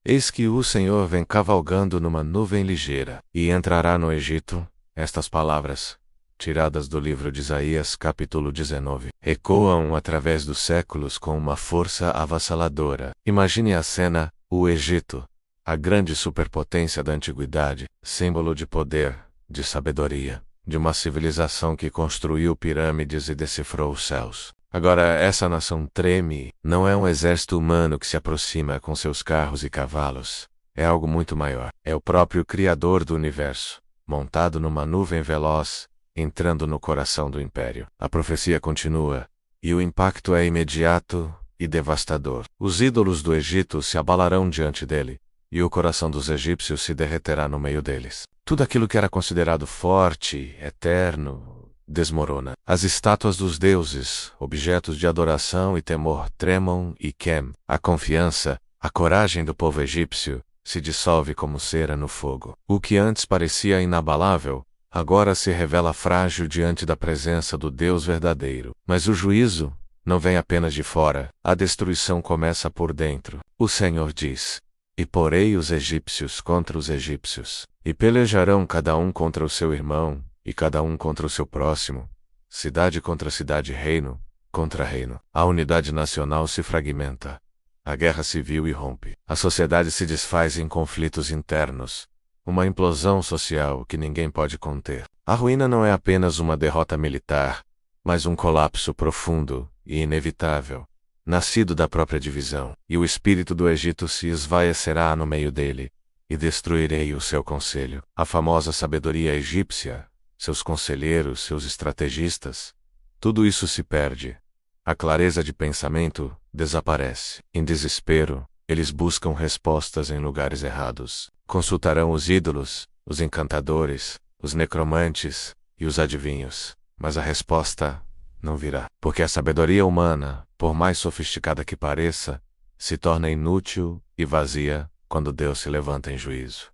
Eis que o Senhor vem cavalgando numa nuvem ligeira, e entrará no Egito. Estas palavras, tiradas do livro de Isaías, capítulo 19, ecoam através dos séculos com uma força avassaladora. Imagine a cena: o Egito, a grande superpotência da antiguidade, símbolo de poder, de sabedoria, de uma civilização que construiu pirâmides e decifrou os céus. Agora essa nação treme. Não é um exército humano que se aproxima com seus carros e cavalos. É algo muito maior. É o próprio Criador do universo, montado numa nuvem veloz, entrando no coração do império. A profecia continua, e o impacto é imediato e devastador. Os ídolos do Egito se abalarão diante dele, e o coração dos egípcios se derreterá no meio deles. Tudo aquilo que era considerado forte, eterno, desmorona. As estátuas dos deuses, objetos de adoração e temor, tremam e queimam. A confiança, a coragem do povo egípcio, se dissolve como cera no fogo. O que antes parecia inabalável, agora se revela frágil diante da presença do Deus verdadeiro. Mas o juízo não vem apenas de fora, a destruição começa por dentro. O Senhor diz: "E porei os egípcios contra os egípcios, e pelejarão cada um contra o seu irmão, e cada um contra o seu próximo, cidade contra cidade, reino contra reino. A unidade nacional se fragmenta. A guerra civil irrompe. A sociedade se desfaz em conflitos internos. Uma implosão social que ninguém pode conter. A ruína não é apenas uma derrota militar, mas um colapso profundo e inevitável, nascido da própria divisão. E o espírito do Egito se esvaecerá no meio dele, e destruirei o seu conselho." A famosa sabedoria egípcia, seus conselheiros, seus estrategistas, tudo isso se perde. A clareza de pensamento desaparece. Em desespero, eles buscam respostas em lugares errados. Consultarão os ídolos, os encantadores, os necromantes e os adivinhos. Mas a resposta não virá. Porque a sabedoria humana, por mais sofisticada que pareça, se torna inútil e vazia quando Deus se levanta em juízo.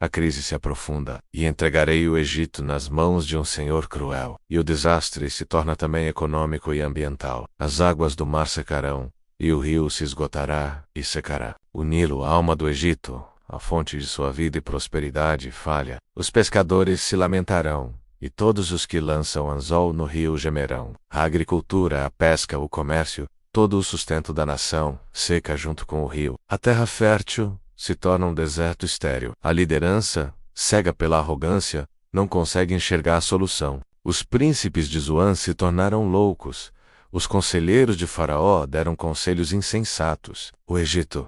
A crise se aprofunda, e entregarei o Egito nas mãos de um senhor cruel. E o desastre se torna também econômico e ambiental. As águas do mar secarão, e o rio se esgotará e secará. O Nilo, a alma do Egito, a fonte de sua vida e prosperidade, falha. Os pescadores se lamentarão, e todos os que lançam anzol no rio gemerão. A agricultura, a pesca, o comércio, todo o sustento da nação, seca junto com o rio. A terra fértil se torna um deserto estéril. A liderança, cega pela arrogância, não consegue enxergar a solução. Os príncipes de Zoan se tornaram loucos. Os conselheiros de Faraó deram conselhos insensatos. O Egito,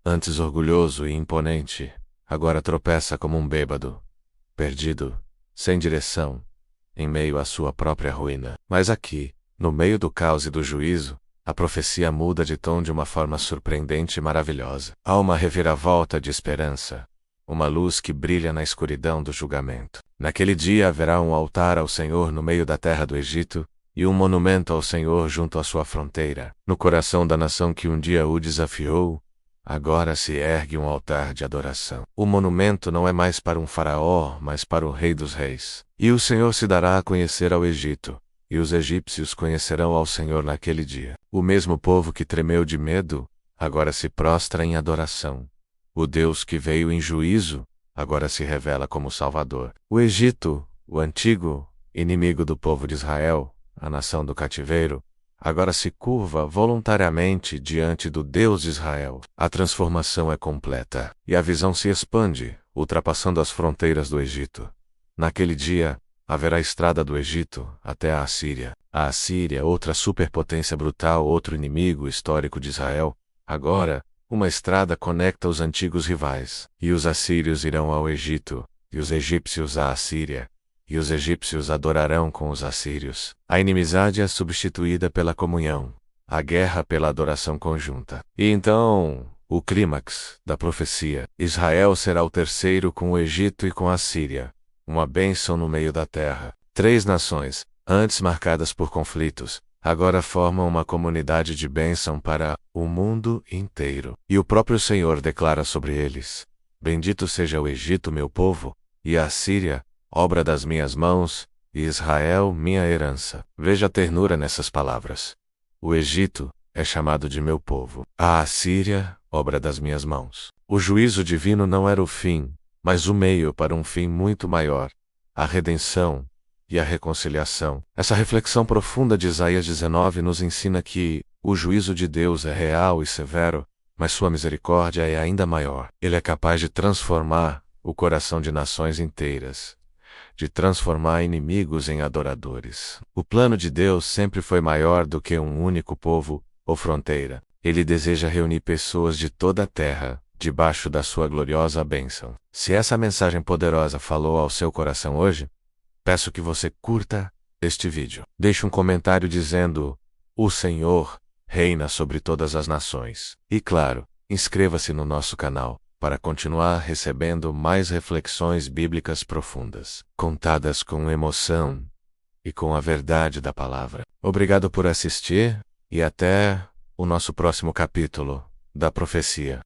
antes orgulhoso e imponente, agora tropeça como um bêbado, perdido, sem direção, em meio à sua própria ruína. Mas aqui, no meio do caos e do juízo, a profecia muda de tom de uma forma surpreendente e maravilhosa. Há uma reviravolta de esperança, uma luz que brilha na escuridão do julgamento. Naquele dia haverá um altar ao Senhor no meio da terra do Egito, e um monumento ao Senhor junto à sua fronteira. No coração da nação que um dia o desafiou, agora se ergue um altar de adoração. O monumento não é mais para um faraó, mas para o Rei dos Reis. E o Senhor se dará a conhecer ao Egito, e os egípcios conhecerão ao Senhor naquele dia. O mesmo povo que tremeu de medo, agora se prostra em adoração. O Deus que veio em juízo, agora se revela como Salvador. O Egito, o antigo inimigo do povo de Israel, a nação do cativeiro, agora se curva voluntariamente diante do Deus de Israel. A transformação é completa, e a visão se expande, ultrapassando as fronteiras do Egito. Naquele dia, haverá estrada do Egito até a Assíria. A Assíria, outra superpotência brutal, outro inimigo histórico de Israel. Agora, uma estrada conecta os antigos rivais. E os assírios irão ao Egito, e os egípcios à Assíria, e os egípcios adorarão com os assírios. A inimizade é substituída pela comunhão, a guerra pela adoração conjunta. E então, o clímax da profecia: Israel será o terceiro com o Egito e com a Assíria. Uma bênção no meio da terra. 3 nações, antes marcadas por conflitos, agora formam uma comunidade de bênção para o mundo inteiro. E o próprio Senhor declara sobre eles: "Bendito seja o Egito, meu povo, e a Assíria, obra das minhas mãos, e Israel, minha herança." Veja a ternura nessas palavras. O Egito é chamado de meu povo. A Assíria, obra das minhas mãos. O juízo divino não era o fim, mas o meio para um fim muito maior: a redenção e a reconciliação. Essa reflexão profunda de Isaías 19 nos ensina que o juízo de Deus é real e severo, mas sua misericórdia é ainda maior. Ele é capaz de transformar o coração de nações inteiras, de transformar inimigos em adoradores. O plano de Deus sempre foi maior do que um único povo ou fronteira. Ele deseja reunir pessoas de toda a terra debaixo da sua gloriosa bênção. Se essa mensagem poderosa falou ao seu coração hoje, peço que você curta este vídeo. Deixe um comentário dizendo: "O Senhor reina sobre todas as nações." E claro, inscreva-se no nosso canal para continuar recebendo mais reflexões bíblicas profundas, contadas com emoção e com a verdade da palavra. Obrigado por assistir e até o nosso próximo capítulo da profecia.